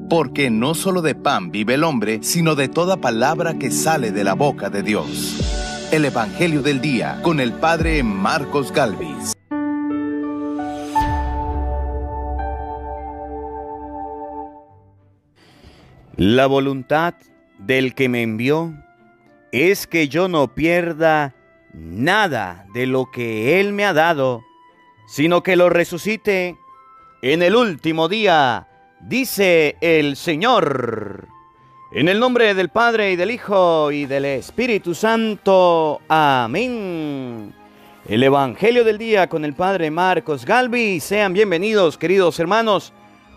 porque no solo de pan vive el hombre, sino de toda palabra que sale de la boca de Dios. El Evangelio del Día, con el Padre Marcos Galvis. La voluntad del que me envió es que yo no pierda nada de lo que Él me ha dado, sino que lo resucite en el último día, dice el Señor. En el nombre del Padre, y del Hijo, y del Espíritu Santo. Amén. El Evangelio del Día con el Padre Marcos Galvis. Sean bienvenidos, queridos hermanos,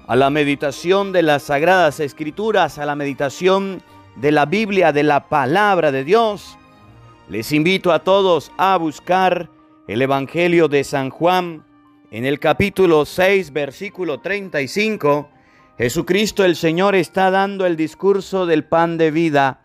a la meditación de las Sagradas Escrituras, a la meditación de la Biblia, de la Palabra de Dios. Les invito a todos a buscar el Evangelio de San Juan. En el capítulo 6, versículo 35, Jesucristo el Señor está dando el discurso del pan de vida.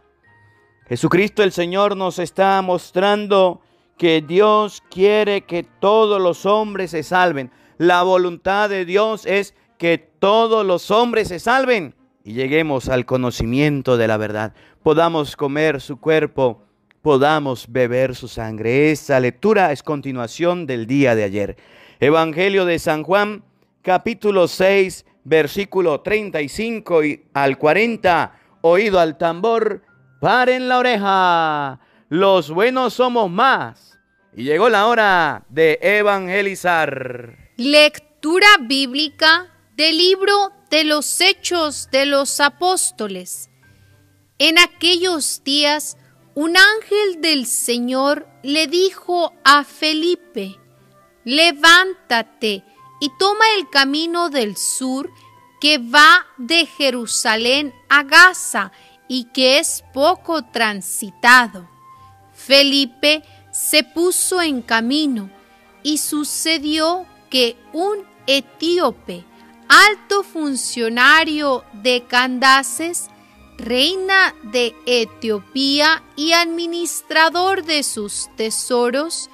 Jesucristo el Señor nos está mostrando que Dios quiere que todos los hombres se salven. La voluntad de Dios es que todos los hombres se salven y lleguemos al conocimiento de la verdad. Podamos comer su cuerpo, podamos beber su sangre. Esta lectura es continuación del día de ayer. Evangelio de San Juan, capítulo 6, versículo 35 al 40. Oído al tambor, paren la oreja, los buenos somos más. Y llegó la hora de evangelizar. Lectura bíblica del libro de los Hechos de los Apóstoles. En aquellos días, un ángel del Señor le dijo a Felipe: levántate y toma el camino del sur que va de Jerusalén a Gaza y que es poco transitado. Felipe se puso en camino y sucedió que un etíope, alto funcionario de Candaces, reina de Etiopía y administrador de sus tesoros,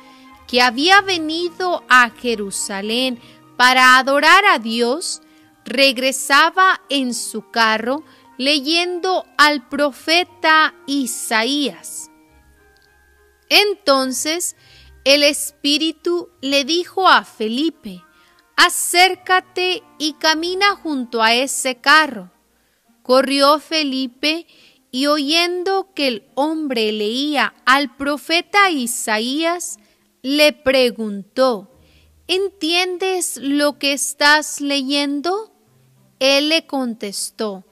que había venido a Jerusalén para adorar a Dios, regresaba en su carro leyendo al profeta Isaías. Entonces el Espíritu le dijo a Felipe: acércate y camina junto a ese carro. Corrió Felipe y, oyendo que el hombre leía al profeta Isaías, le preguntó: ¿entiendes lo que estás leyendo? Él le contestó: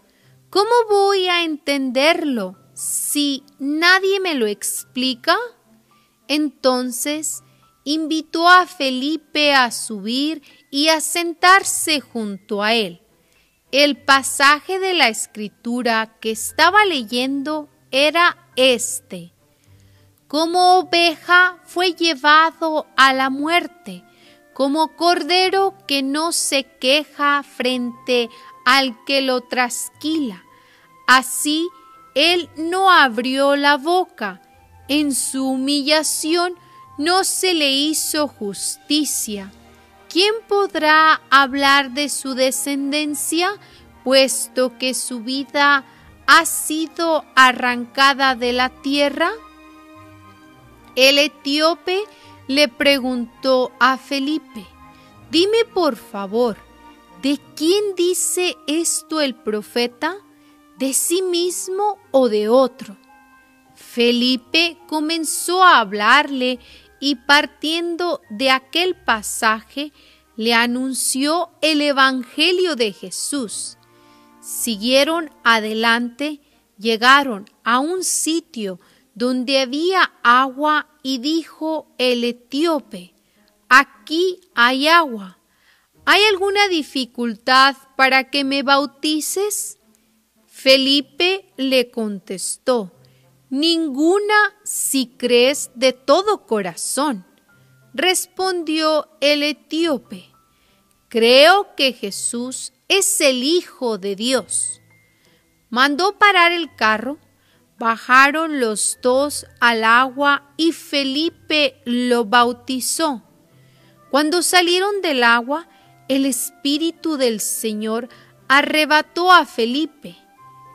¿cómo voy a entenderlo si nadie me lo explica? Entonces invitó a Felipe a subir y a sentarse junto a él. El pasaje de la Escritura que estaba leyendo era este: como oveja fue llevado a la muerte, como cordero que no se queja frente al que lo trasquila. Así él no abrió la boca. En su humillación no se le hizo justicia. ¿Quién podrá hablar de su descendencia, puesto que su vida ha sido arrancada de la tierra? El etíope le preguntó a Felipe: dime por favor, ¿de quién dice esto el profeta? ¿De sí mismo o de otro? Felipe comenzó a hablarle y, partiendo de aquel pasaje, le anunció el Evangelio de Jesús. Siguieron adelante, llegaron a un sitio donde había agua y dijo el etíope: aquí hay agua. ¿Hay alguna dificultad para que me bautices? Felipe le contestó: ninguna, si crees de todo corazón. Respondió el etíope: creo que Jesús es el Hijo de Dios. Mandó parar el carro, bajaron los dos al agua y Felipe lo bautizó. Cuando salieron del agua, el Espíritu del Señor arrebató a Felipe.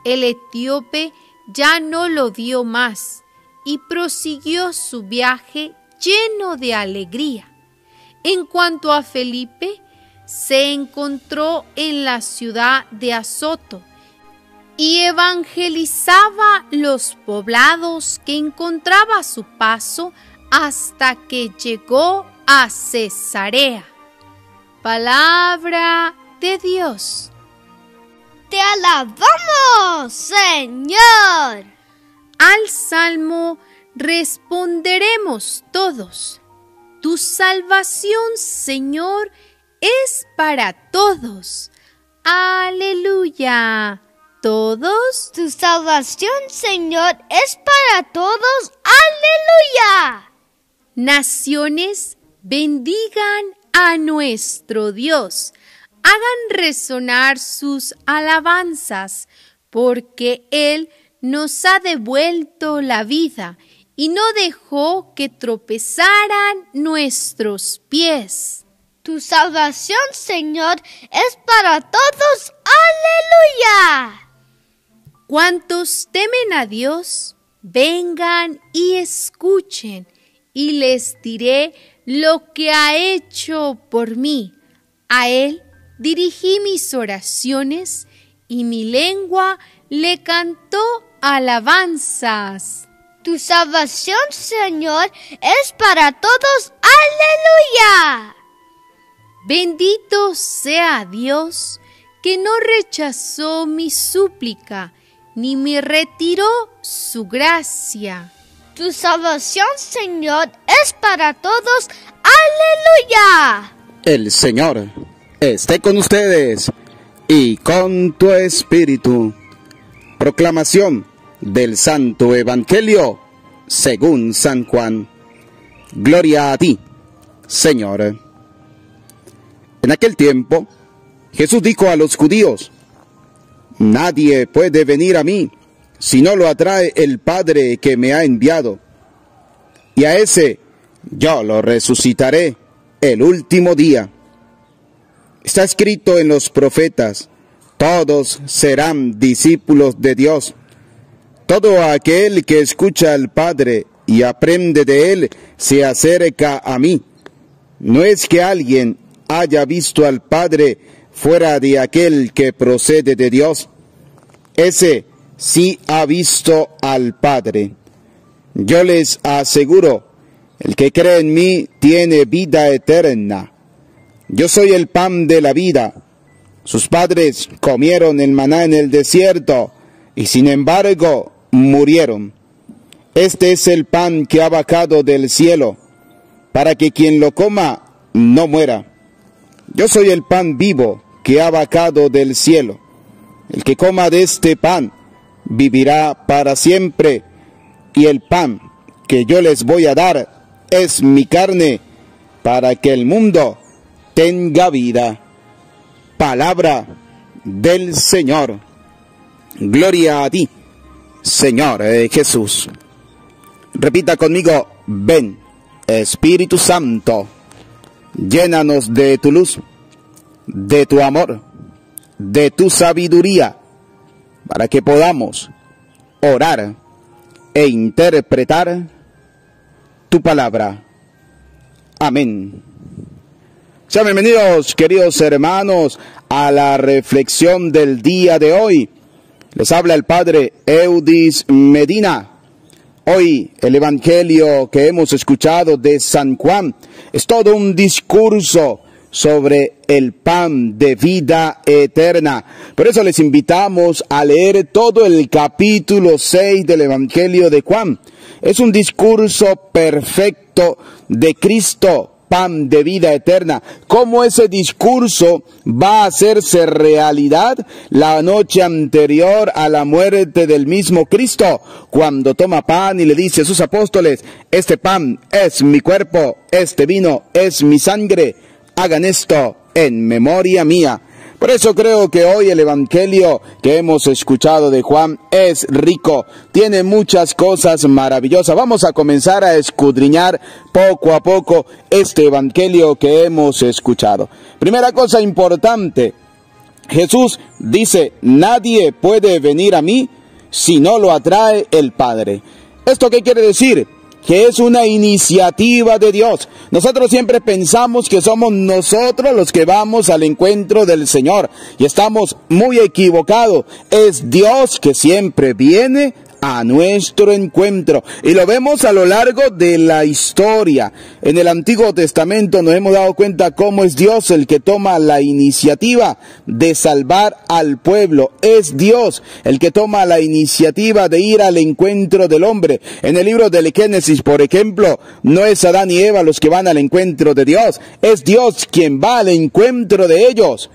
El etíope ya no lo dio más y prosiguió su viaje lleno de alegría. En cuanto a Felipe, se encontró en la ciudad de Azoto y evangelizaba los poblados que encontraba a su paso hasta que llegó a Cesarea. Palabra de Dios. ¡Te alabamos, Señor! Al salmo responderemos todos: tu salvación, Señor, es para todos. ¡Aleluya! ¿Todos? Tu salvación, Señor, es para todos. ¡Aleluya! Naciones, bendigan a nuestro Dios. Hagan resonar sus alabanzas, porque Él nos ha devuelto la vida y no dejó que tropezaran nuestros pies. Tu salvación, Señor, es para todos. ¡Aleluya! Cuantos temen a Dios, vengan y escuchen, y les diré lo que ha hecho por mí. A Él dirigí mis oraciones y mi lengua le cantó alabanzas. Tu salvación, Señor, es para todos. ¡Aleluya! Bendito sea Dios, que no rechazó mi súplica, ni me retiró su gracia. Tu salvación, Señor, es para todos. ¡Aleluya! El Señor esté con ustedes y con tu espíritu. Proclamación del Santo Evangelio según San Juan. Gloria a ti, Señor. En aquel tiempo, Jesús dijo a los judíos: nadie puede venir a mí si no lo atrae el Padre que me ha enviado, y a ese yo lo resucitaré el último día. Está escrito en los profetas: todos serán discípulos de Dios. Todo aquel que escucha al Padre y aprende de Él se acerca a mí. No es que alguien haya visto al Padre fuera de aquel que procede de Dios. Ese sí ha visto al Padre. Yo les aseguro, el que cree en mí tiene vida eterna. Yo soy el pan de la vida. Sus padres comieron el maná en el desierto y sin embargo murieron. Este es el pan que ha bajado del cielo, para que quien lo coma no muera. Yo soy el pan vivo que ha bajado del cielo. El que coma de este pan vivirá para siempre, y el pan que yo les voy a dar es mi carne, para que el mundo tenga vida. Palabra del Señor. Gloria a ti, Señor Jesús. Repita conmigo: ven, Espíritu Santo, llénanos de tu luz, de tu amor, de tu sabiduría, para que podamos orar e interpretar tu palabra. Amén. Sean bienvenidos, queridos hermanos, a la reflexión del día de hoy. Les habla el Padre Eudis Medina. Hoy el Evangelio que hemos escuchado de San Juan es todo un discurso sobre el pan de vida eterna. Por eso les invitamos a leer todo el capítulo 6 del Evangelio de Juan. Es un discurso perfecto de Cristo, pan de vida eterna. Cómo ese discurso va a hacerse realidad la noche anterior a la muerte del mismo Cristo, cuando toma pan y le dice a sus apóstoles: este pan es mi cuerpo, este vino es mi sangre, hagan esto en memoria mía. Por eso creo que hoy el Evangelio que hemos escuchado de Juan es rico, tiene muchas cosas maravillosas. Vamos a comenzar a escudriñar poco a poco este Evangelio que hemos escuchado. Primera cosa importante, Jesús dice, nadie puede venir a mí si no lo atrae el Padre. ¿Esto qué quiere decir? Que es una iniciativa de Dios. Nosotros siempre pensamos que somos nosotros los que vamos al encuentro del Señor, y estamos muy equivocados. Es Dios que siempre viene a nuestro encuentro, y lo vemos a lo largo de la historia. En el Antiguo Testamento nos hemos dado cuenta cómo es Dios el que toma la iniciativa de salvar al pueblo. Es Dios el que toma la iniciativa de ir al encuentro del hombre. En el libro del Génesis, por ejemplo, no es Adán y Eva los que van al encuentro de Dios, es Dios quien va al encuentro de ellos.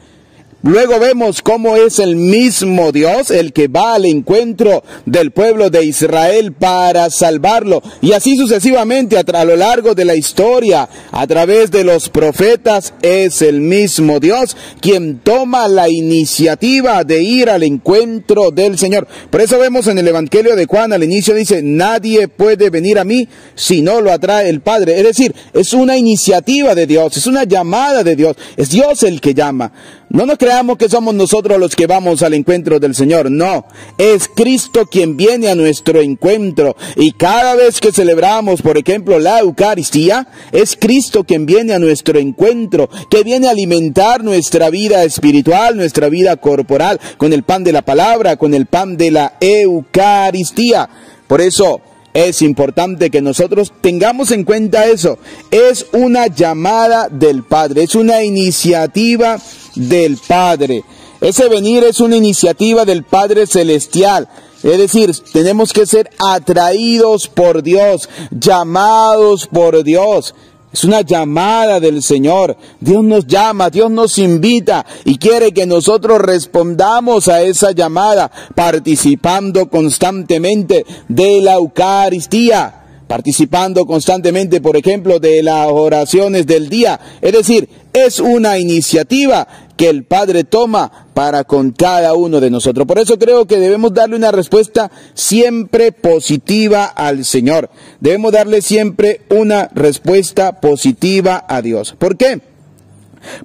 Luego vemos cómo es el mismo Dios el que va al encuentro del pueblo de Israel para salvarlo. Y así sucesivamente a lo largo de la historia, a través de los profetas, es el mismo Dios quien toma la iniciativa de ir al encuentro del Señor. Por eso vemos en el Evangelio de Juan, al inicio dice, nadie puede venir a mí si no lo atrae el Padre. Es decir, es una iniciativa de Dios, es una llamada de Dios, es Dios el que llama. No nos creamos que somos nosotros los que vamos al encuentro del Señor, no, es Cristo quien viene a nuestro encuentro, y cada vez que celebramos, por ejemplo, la Eucaristía, es Cristo quien viene a nuestro encuentro, que viene a alimentar nuestra vida espiritual, nuestra vida corporal, con el pan de la palabra, con el pan de la Eucaristía. Por eso es importante que nosotros tengamos en cuenta eso. Es una llamada del Padre, es una iniciativa del Padre. Ese venir es una iniciativa del Padre Celestial. Es decir, tenemos que ser atraídos por Dios, llamados por Dios. Es una llamada del Señor. Dios nos llama, Dios nos invita y quiere que nosotros respondamos a esa llamada, participando constantemente de la Eucaristía, participando constantemente, por ejemplo, de las oraciones del día. Es decir, es una iniciativa que el Padre toma para con cada uno de nosotros. Por eso creo que debemos darle una respuesta siempre positiva al Señor. Debemos darle siempre una respuesta positiva a Dios. ¿Por qué?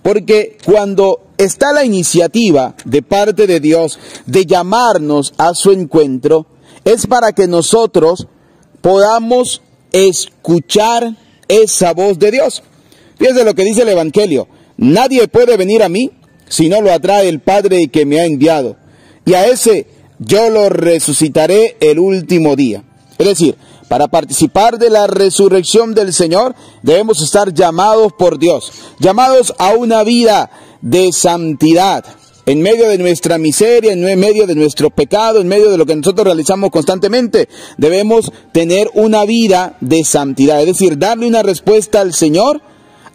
Porque cuando está la iniciativa de parte de Dios de llamarnos a su encuentro, es para que nosotros podamos escuchar esa voz de Dios. Fíjense lo que dice el Evangelio. Nadie puede venir a mí si no lo atrae el Padre que me ha enviado, y a ese yo lo resucitaré el último día. Es decir, para participar de la resurrección del Señor, debemos estar llamados por Dios, llamados a una vida de santidad. En medio de nuestra miseria, en medio de nuestro pecado, en medio de lo que nosotros realizamos constantemente, debemos tener una vida de santidad. Es decir, darle una respuesta al Señor,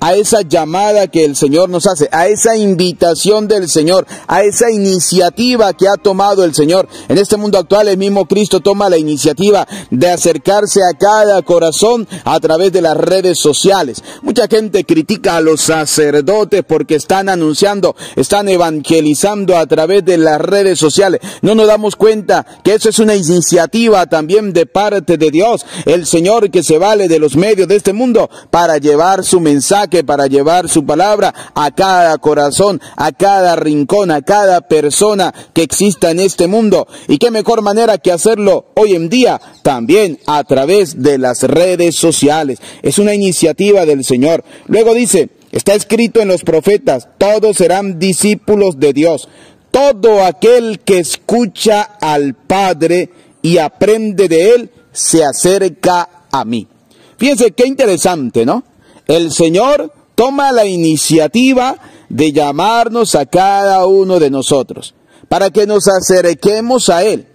a esa llamada que el Señor nos hace, a esa invitación del Señor, a esa iniciativa que ha tomado el Señor. En este mundo actual, el mismo Cristo toma la iniciativa de acercarse a cada corazón a través de las redes sociales. Mucha gente critica a los sacerdotes porque están anunciando, están evangelizando a través de las redes sociales. No nos damos cuenta que eso es una iniciativa también de parte de Dios, el Señor que se vale de los medios de este mundo para llevar su mensaje, para llevar su palabra a cada corazón, a cada rincón, a cada persona que exista en este mundo. Y qué mejor manera que hacerlo hoy en día también a través de las redes sociales. Es una iniciativa del Señor. Luego dice, está escrito en los profetas, todos serán discípulos de Dios. Todo aquel que escucha al Padre y aprende de Él, se acerca a mí. Fíjense qué interesante, ¿no? El Señor toma la iniciativa de llamarnos a cada uno de nosotros para que nos acerquemos a Él.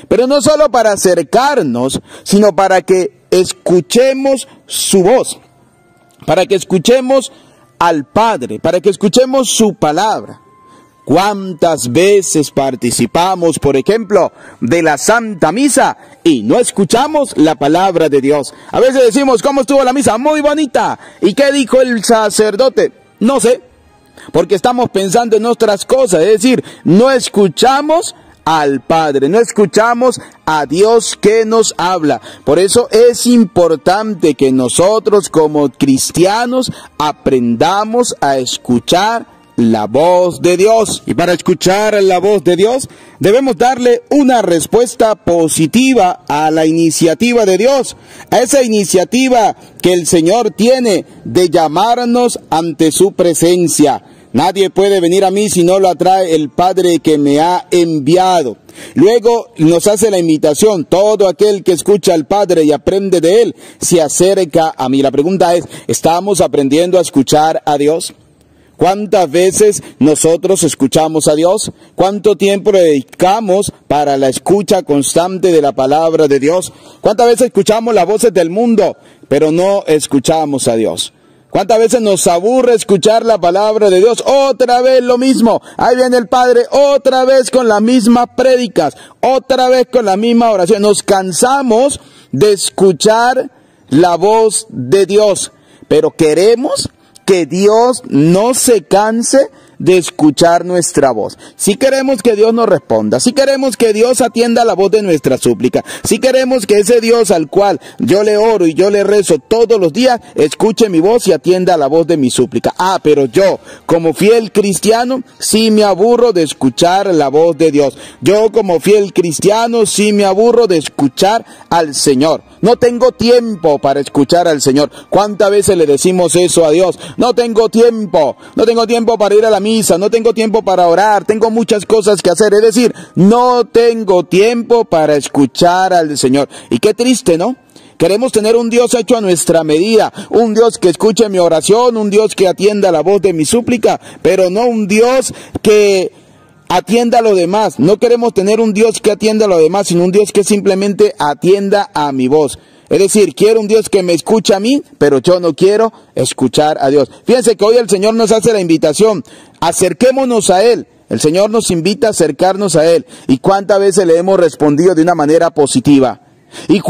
Pero no solo para acercarnos, sino para que escuchemos su voz, para que escuchemos al Padre, para que escuchemos su palabra. ¿Cuántas veces participamos, por ejemplo, de la Santa Misa y no escuchamos la palabra de Dios? A veces decimos, ¿cómo estuvo la misa? Muy bonita. ¿Y qué dijo el sacerdote? No sé, porque estamos pensando en otras cosas. Es decir, no escuchamos al Padre, no escuchamos a Dios que nos habla. Por eso es importante que nosotros como cristianos aprendamos a escuchar la voz de Dios. Y para escuchar la voz de Dios, debemos darle una respuesta positiva a la iniciativa de Dios, a esa iniciativa que el Señor tiene de llamarnos ante su presencia. Nadie puede venir a mí si no lo atrae el Padre que me ha enviado. Luego nos hace la invitación: todo aquel que escucha al Padre y aprende de Él, se acerca a mí. La pregunta es, ¿estamos aprendiendo a escuchar a Dios? ¿Cuántas veces nosotros escuchamos a Dios? ¿Cuánto tiempo le dedicamos para la escucha constante de la palabra de Dios? ¿Cuántas veces escuchamos las voces del mundo, pero no escuchamos a Dios? ¿Cuántas veces nos aburre escuchar la palabra de Dios? Otra vez lo mismo. Ahí viene el Padre, otra vez con las mismas prédicas, otra vez con la misma oración. Nos cansamos de escuchar la voz de Dios, pero queremos que Dios no se canse de escuchar nuestra voz. Si queremos que Dios nos responda, si queremos que Dios atienda la voz de nuestra súplica, si queremos que ese Dios al cual yo le oro y yo le rezo todos los días, escuche mi voz y atienda la voz de mi súplica. Pero yo, como fiel cristiano, sí me aburro de escuchar la voz de Dios. Yo, como fiel cristiano, sí me aburro de escuchar al Señor. No tengo tiempo para escuchar al Señor. ¿Cuántas veces le decimos eso a Dios? No tengo tiempo para ir a la misa, no tengo tiempo para orar, tengo muchas cosas que hacer. Es decir, no tengo tiempo para escuchar al Señor. Y qué triste, ¿no? Queremos tener un Dios hecho a nuestra medida, un Dios que escuche mi oración, un Dios que atienda la voz de mi súplica, pero no un Dios que atienda a lo demás. No queremos tener un Dios que atienda a lo demás, sino un Dios que simplemente atienda a mi voz. Es decir, quiero un Dios que me escuche a mí, pero yo no quiero escuchar a Dios. Fíjense que hoy el Señor nos hace la invitación: acerquémonos a Él. El Señor nos invita a acercarnos a Él. ¿Y cuántas veces le hemos respondido de una manera positiva? ¿Y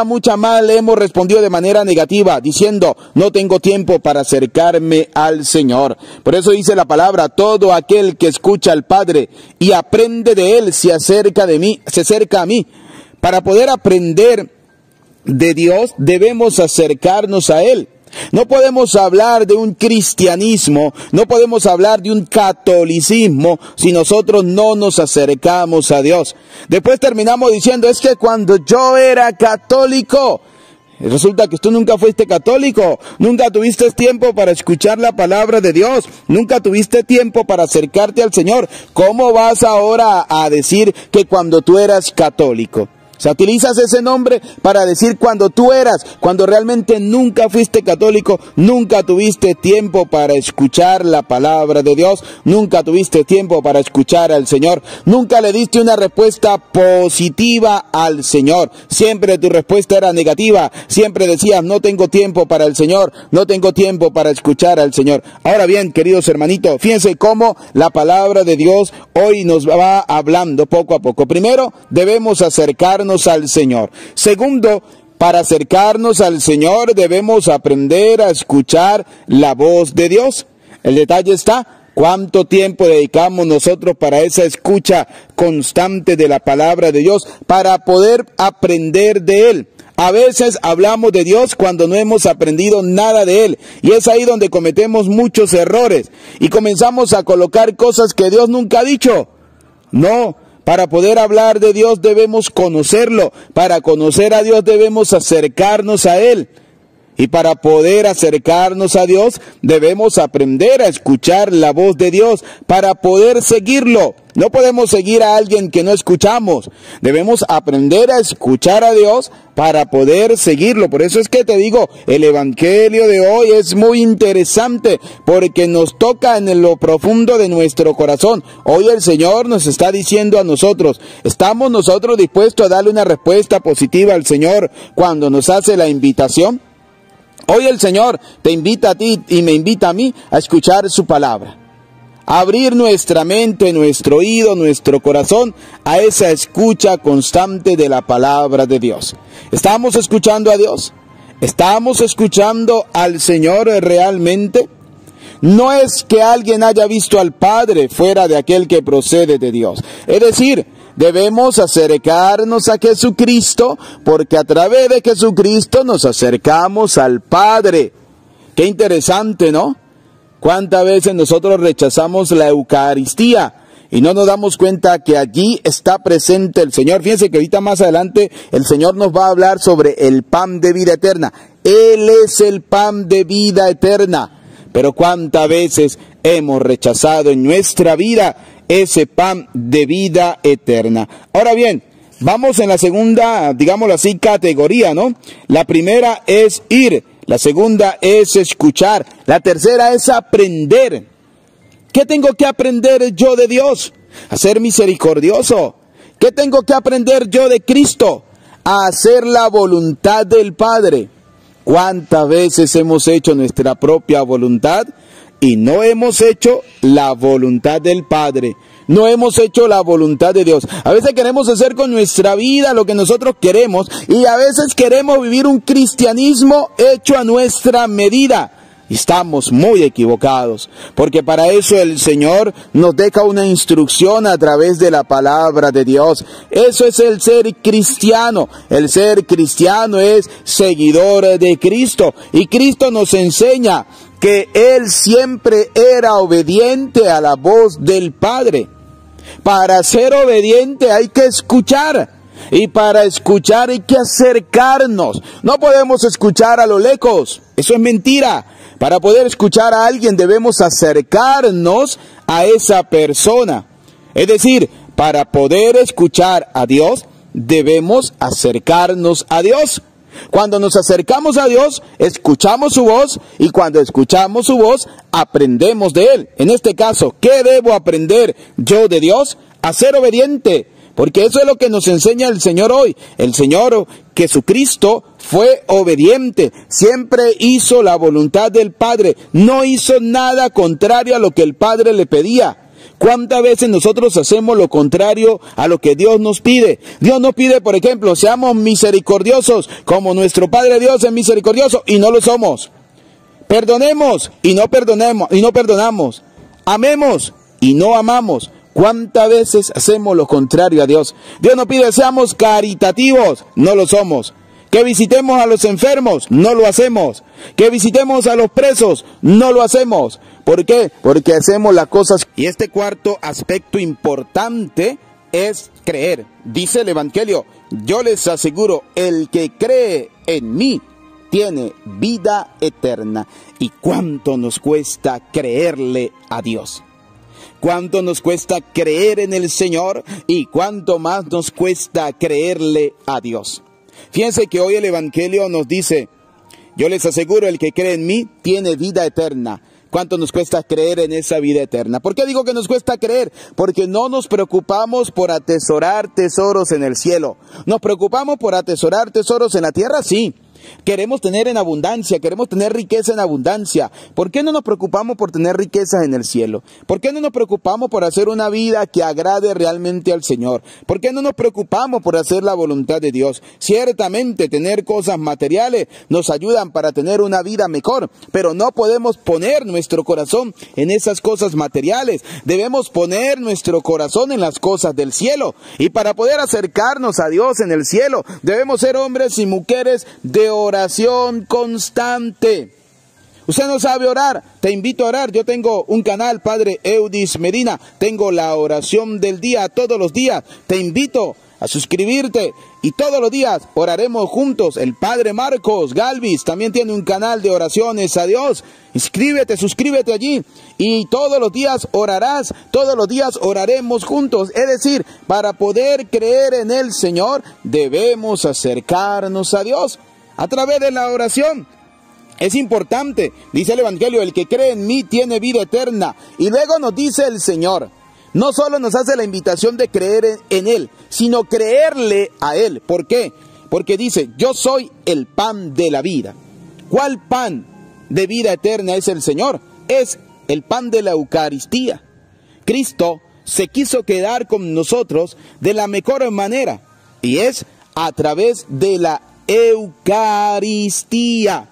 mucha más le hemos respondido de manera negativa, diciendo, no tengo tiempo para acercarme al Señor? Por eso dice la palabra: todo aquel que escucha al Padre y aprende de Él se acerca a mí. Para poder aprender de Dios debemos acercarnos a Él. No podemos hablar de un cristianismo, no podemos hablar de un catolicismo si nosotros no nos acercamos a Dios. Después terminamos diciendo: es que cuando yo era católico, resulta que tú nunca fuiste católico, nunca tuviste tiempo para escuchar la palabra de Dios, nunca tuviste tiempo para acercarte al Señor. ¿Cómo vas ahora a decir que cuando tú eras católico? O sea, utilizas ese nombre para decir cuando realmente nunca fuiste católico, nunca tuviste tiempo para escuchar la palabra de Dios, nunca tuviste tiempo para escuchar al Señor, nunca le diste una respuesta positiva al Señor. Siempre tu respuesta era negativa, siempre decías: no tengo tiempo para el Señor, no tengo tiempo para escuchar al Señor. Ahora bien, queridos hermanitos, fíjense cómo la palabra de Dios hoy nos va hablando poco a poco. Primero, debemos acercarnos al Señor. Segundo, para acercarnos al Señor debemos aprender a escuchar la voz de Dios. El detalle está: ¿cuánto tiempo dedicamos nosotros para esa escucha constante de la palabra de Dios, para poder aprender de Él? A veces hablamos de Dios cuando no hemos aprendido nada de Él, y es ahí donde cometemos muchos errores y comenzamos a colocar cosas que Dios nunca ha dicho. No. Para poder hablar de Dios debemos conocerlo. Para conocer a Dios debemos acercarnos a Él. Y para poder acercarnos a Dios debemos aprender a escuchar la voz de Dios para poder seguirlo. No podemos seguir a alguien que no escuchamos. Debemos aprender a escuchar a Dios para poder seguirlo. Por eso es que te digo, el evangelio de hoy es muy interesante, porque nos toca en lo profundo de nuestro corazón. Hoy el Señor nos está diciendo a nosotros: ¿estamos nosotros dispuestos a darle una respuesta positiva al Señor cuando nos hace la invitación? Hoy el Señor te invita a ti y me invita a mí a escuchar su palabra. Abrir nuestra mente, nuestro oído, nuestro corazón a esa escucha constante de la palabra de Dios. ¿Estamos escuchando a Dios? ¿Estamos escuchando al Señor realmente? No es que alguien haya visto al Padre fuera de aquel que procede de Dios. Es decir, debemos acercarnos a Jesucristo, porque a través de Jesucristo nos acercamos al Padre. Qué interesante, ¿no? ¿Cuántas veces nosotros rechazamos la Eucaristía y no nos damos cuenta que allí está presente el Señor? Fíjense que ahorita más adelante el Señor nos va a hablar sobre el pan de vida eterna. Él es el pan de vida eterna. Pero ¿cuántas veces hemos rechazado en nuestra vida ese pan de vida eterna? Ahora bien, vamos en la segunda, digámoslo así, categoría, ¿no? La primera es ir, la segunda es escuchar, la tercera es aprender. ¿Qué tengo que aprender yo de Dios? A ser misericordioso. ¿Qué tengo que aprender yo de Cristo? A hacer la voluntad del Padre. ¿Cuántas veces hemos hecho nuestra propia voluntad y no hemos hecho la voluntad del Padre? No hemos hecho la voluntad de Dios. A veces queremos hacer con nuestra vida lo que nosotros queremos y a veces queremos vivir un cristianismo hecho a nuestra medida. Y estamos muy equivocados, porque para eso el Señor nos deja una instrucción a través de la palabra de Dios. Eso es el ser cristiano. El ser cristiano es seguidor de Cristo. Y Cristo nos enseña que Él siempre era obediente a la voz del Padre. Para ser obediente hay que escuchar. Y para escuchar hay que acercarnos. No podemos escuchar a lo lejos. Eso es mentira. Para poder escuchar a alguien debemos acercarnos a esa persona. Es decir, para poder escuchar a Dios debemos acercarnos a Dios. Cuando nos acercamos a Dios, escuchamos su voz y cuando escuchamos su voz, aprendemos de Él. En este caso, ¿qué debo aprender yo de Dios? A ser obediente. Porque eso es lo que nos enseña el Señor hoy. El Señor Jesucristo fue obediente. Siempre hizo la voluntad del Padre. No hizo nada contrario a lo que el Padre le pedía. ¿Cuántas veces nosotros hacemos lo contrario a lo que Dios nos pide? Dios nos pide, por ejemplo, seamos misericordiosos como nuestro Padre Dios es misericordioso y no lo somos. Perdonemos y no perdonamos. Amemos y no amamos. ¿Cuántas veces hacemos lo contrario a Dios? Dios nos pide seamos caritativos, no lo somos. Que visitemos a los enfermos, no lo hacemos. Que visitemos a los presos, no lo hacemos. ¿Por qué? Porque hacemos las cosas. Y este cuarto aspecto importante es creer. Dice el Evangelio, yo les aseguro, el que cree en mí tiene vida eterna. ¿Y cuánto nos cuesta creerle a Dios? ¿Cuánto nos cuesta creer en el Señor y cuánto más nos cuesta creerle a Dios? Fíjense que hoy el Evangelio nos dice, yo les aseguro, el que cree en mí tiene vida eterna. ¿Cuánto nos cuesta creer en esa vida eterna? ¿Por qué digo que nos cuesta creer? Porque no nos preocupamos por atesorar tesoros en el cielo. ¿Nos preocupamos por atesorar tesoros en la tierra? Sí. Queremos tener en abundancia, queremos tener riqueza en abundancia. ¿Por qué no nos preocupamos por tener riquezas en el cielo? ¿Por qué no nos preocupamos por hacer una vida que agrade realmente al Señor? ¿Por qué no nos preocupamos por hacer la voluntad de Dios? Ciertamente tener cosas materiales nos ayudan para tener una vida mejor, pero no podemos poner nuestro corazón en esas cosas materiales. Debemos poner nuestro corazón en las cosas del cielo. Y para poder acercarnos a Dios en el cielo, debemos ser hombres y mujeres de oración constante. Usted no sabe orar, te invito a orar. Yo tengo un canal, Padre Eudis Medina, tengo la oración del día todos los días. Te invito a suscribirte y todos los días oraremos juntos. El Padre Marcos Galvis también tiene un canal de oraciones a Dios. Inscríbete, suscríbete allí y todos los días orarás, todos los días oraremos juntos. Es decir, para poder creer en el Señor debemos acercarnos a Dios a través de la oración. Es importante, dice el Evangelio, el que cree en mí tiene vida eterna. Y luego nos dice el Señor, no solo nos hace la invitación de creer en Él, sino creerle a Él. ¿Por qué? Porque dice, yo soy el pan de la vida. ¿Cuál pan de vida eterna es el Señor? Es el pan de la Eucaristía. Cristo se quiso quedar con nosotros de la mejor manera, y es a través de la Eucaristía.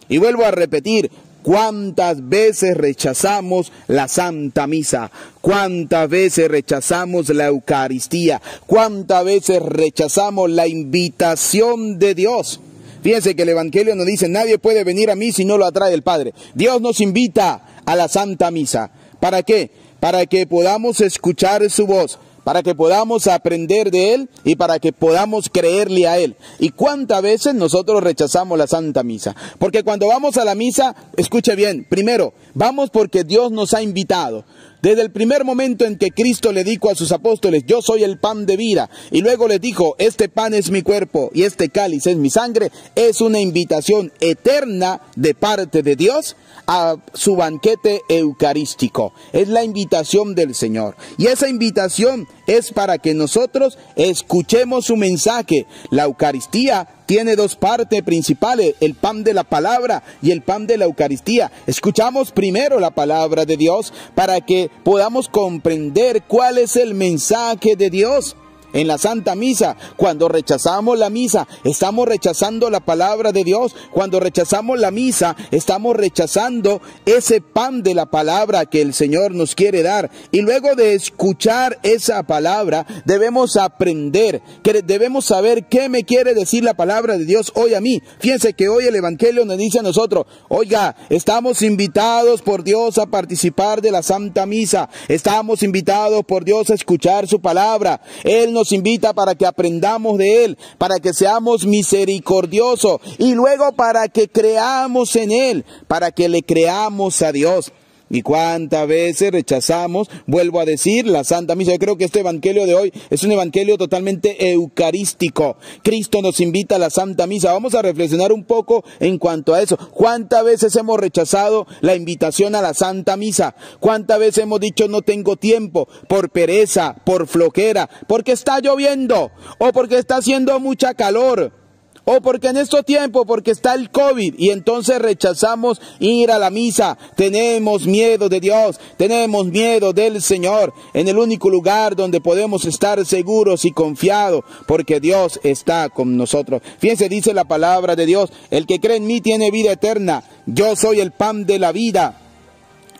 Y vuelvo a repetir, ¿cuántas veces rechazamos la Santa Misa? ¿Cuántas veces rechazamos la Eucaristía? ¿Cuántas veces rechazamos la invitación de Dios? Fíjense que el Evangelio nos dice, nadie puede venir a mí si no lo atrae el Padre. Dios nos invita a la Santa Misa. ¿Para qué? Para que podamos escuchar su voz, para que podamos aprender de Él y para que podamos creerle a Él. ¿Y cuántas veces nosotros rechazamos la Santa Misa? Porque cuando vamos a la misa, escuche bien, primero, vamos porque Dios nos ha invitado. Desde el primer momento en que Cristo le dijo a sus apóstoles, yo soy el pan de vida, y luego les dijo, este pan es mi cuerpo y este cáliz es mi sangre, es una invitación eterna de parte de Dios a su banquete eucarístico. Es la invitación del Señor. Y esa invitación es para que nosotros escuchemos su mensaje. La Eucaristía tiene dos partes principales, el pan de la palabra y el pan de la Eucaristía. Escuchamos primero la palabra de Dios para que podamos comprender cuál es el mensaje de Dios. En la Santa Misa, cuando rechazamos la misa, estamos rechazando la palabra de Dios. Cuando rechazamos la misa, estamos rechazando ese pan de la palabra que el Señor nos quiere dar. Y luego de escuchar esa palabra, debemos aprender, que debemos saber qué me quiere decir la palabra de Dios hoy a mí. Fíjense que hoy el Evangelio nos dice a nosotros, oiga, estamos invitados por Dios a participar de la Santa Misa. Estamos invitados por Dios a escuchar su palabra. Él nos invita para que aprendamos de Él, para que seamos misericordiosos y luego para que creamos en Él, para que le creamos a Dios. ¿Y cuántas veces rechazamos? Vuelvo a decir, la Santa Misa. Yo creo que este evangelio de hoy es un evangelio totalmente eucarístico. Cristo nos invita a la Santa Misa. Vamos a reflexionar un poco en cuanto a eso. ¿Cuántas veces hemos rechazado la invitación a la Santa Misa? ¿Cuántas veces hemos dicho no tengo tiempo? Por pereza, por flojera, porque está lloviendo o porque está haciendo mucha calor. O porque en estos tiempos, porque está el COVID y entonces rechazamos ir a la misa. Tenemos miedo de Dios, tenemos miedo del Señor, en el único lugar donde podemos estar seguros y confiados, porque Dios está con nosotros. Fíjense, dice la palabra de Dios, el que cree en mí tiene vida eterna, yo soy el pan de la vida.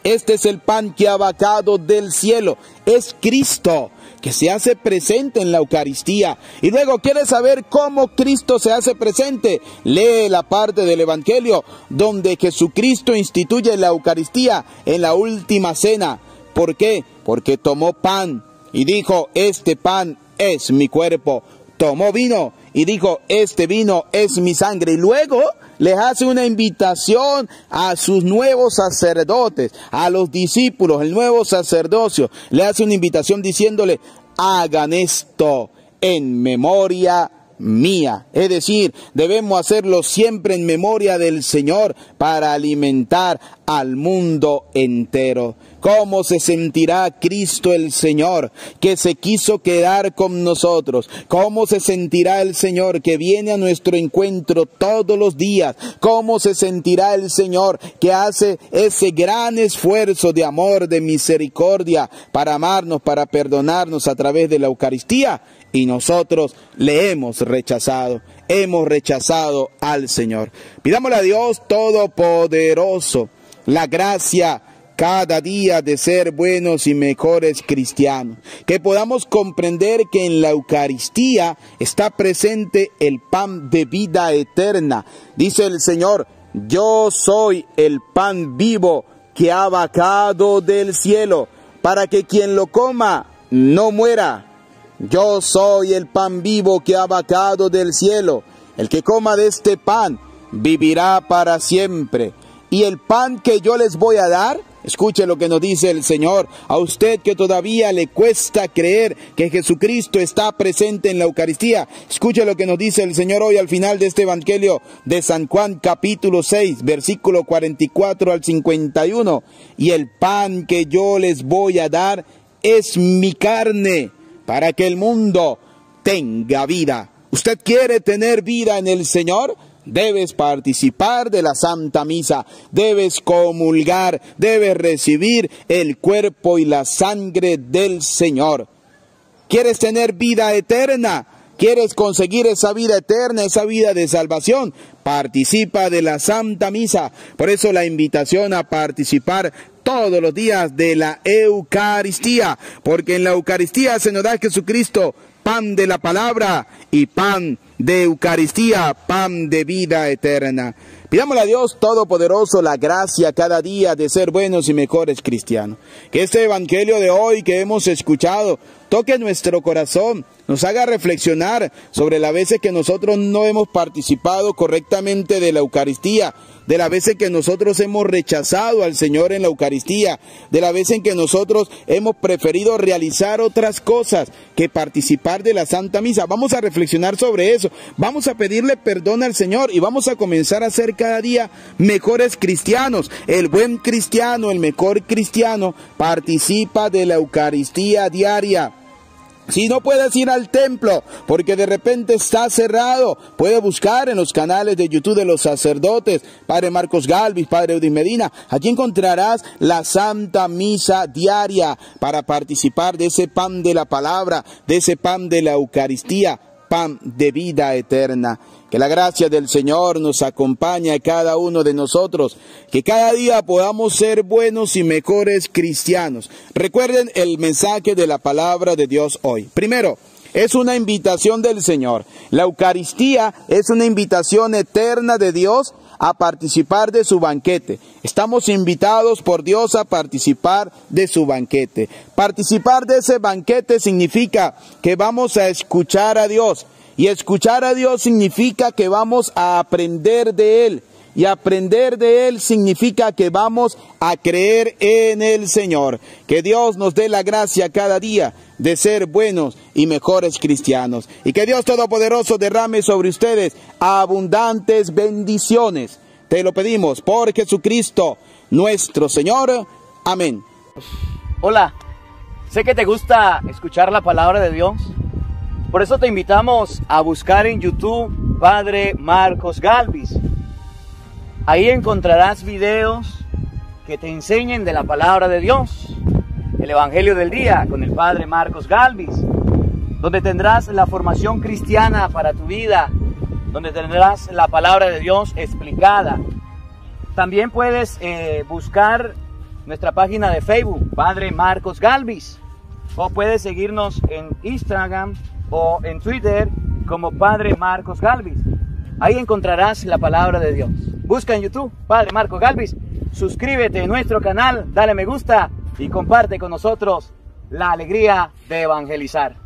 Este es el pan que ha bajado del cielo, es Cristo, que se hace presente en la Eucaristía. Y luego, ¿quieres saber cómo Cristo se hace presente? Lee la parte del Evangelio donde Jesucristo instituye la Eucaristía en la última cena. ¿Por qué? Porque tomó pan y dijo, este pan es mi cuerpo. Tomó vino y dijo, este vino es mi sangre. Y luego les hace una invitación a sus nuevos sacerdotes, a los discípulos, el nuevo sacerdocio. Le hace una invitación diciéndole, hagan esto en memoria mía. Es decir, debemos hacerlo siempre en memoria del Señor para alimentar al mundo entero. ¿Cómo se sentirá Cristo el Señor que se quiso quedar con nosotros? ¿Cómo se sentirá el Señor que viene a nuestro encuentro todos los días? ¿Cómo se sentirá el Señor que hace ese gran esfuerzo de amor, de misericordia para amarnos, para perdonarnos a través de la Eucaristía? Y nosotros le hemos rechazado al Señor. Pidámosle a Dios Todopoderoso la gracia cada día de ser buenos y mejores cristianos, que podamos comprender que en la Eucaristía está presente el pan de vida eterna. Dice el Señor, yo soy el pan vivo que ha bajado del cielo, para que quien lo coma no muera. Yo soy el pan vivo que ha bajado del cielo. El que coma de este pan vivirá para siempre. Y el pan que yo les voy a dar, escuche lo que nos dice el Señor, a usted que todavía le cuesta creer que Jesucristo está presente en la Eucaristía. Escuche lo que nos dice el Señor hoy al final de este Evangelio de San Juan capítulo 6, versículo 44 al 51. Y el pan que yo les voy a dar es mi carne, para que el mundo tenga vida. ¿Usted quiere tener vida en el Señor? Debes participar de la Santa Misa, debes comulgar, debes recibir el cuerpo y la sangre del Señor. ¿Quieres tener vida eterna? ¿Quieres conseguir esa vida eterna, esa vida de salvación? Participa de la Santa Misa. Por eso la invitación a participar todos los días de la Eucaristía, porque en la Eucaristía se nos da Jesucristo pan de la palabra y pan de Eucaristía, pan de vida eterna. Pidámosle a Dios Todopoderoso la gracia cada día de ser buenos y mejores cristianos. Que este evangelio de hoy que hemos escuchado toque nuestro corazón, nos haga reflexionar sobre las veces que nosotros no hemos participado correctamente de la Eucaristía, de las veces que nosotros hemos rechazado al Señor en la Eucaristía, de las veces en que nosotros hemos preferido realizar otras cosas que participar de la Santa Misa. Vamos a reflexionar sobre eso, vamos a pedirle perdón al Señor y vamos a comenzar a ser cada día mejores cristianos. El buen cristiano, el mejor cristiano, participa de la Eucaristía diaria. Si no puedes ir al templo porque de repente está cerrado, puedes buscar en los canales de YouTube de los sacerdotes, Padre Marcos Galvis, Padre Eudis Medina. Aquí encontrarás la Santa Misa diaria para participar de ese pan de la palabra, de ese pan de la Eucaristía, pan de vida eterna. Que la gracia del Señor nos acompañe a cada uno de nosotros, que cada día podamos ser buenos y mejores cristianos. Recuerden el mensaje de la palabra de Dios hoy. Primero, es una invitación del Señor. La Eucaristía es una invitación eterna de Dios a participar de su banquete. Estamos invitados por Dios a participar de su banquete. Participar de ese banquete significa que vamos a escuchar a Dios. Y escuchar a Dios significa que vamos a aprender de Él. Y aprender de Él significa que vamos a creer en el Señor. Que Dios nos dé la gracia cada día de ser buenos y mejores cristianos. Y que Dios Todopoderoso derrame sobre ustedes abundantes bendiciones. Te lo pedimos por Jesucristo nuestro Señor. Amén. Hola, sé que te gusta escuchar la palabra de Dios. Por eso te invitamos a buscar en YouTube Padre Marcos Galvis. Ahí encontrarás videos que te enseñen de la palabra de Dios. El Evangelio del Día con el Padre Marcos Galvis, donde tendrás la formación cristiana para tu vida, donde tendrás la palabra de Dios explicada. También puedes buscar nuestra página de Facebook, Padre Marcos Galvis, o puedes seguirnos en Instagram o en Twitter como Padre Marcos Galvis. Ahí encontrarás la palabra de Dios. Busca en YouTube Padre Marcos Galvis, suscríbete a nuestro canal, dale me gusta y comparte con nosotros la alegría de evangelizar.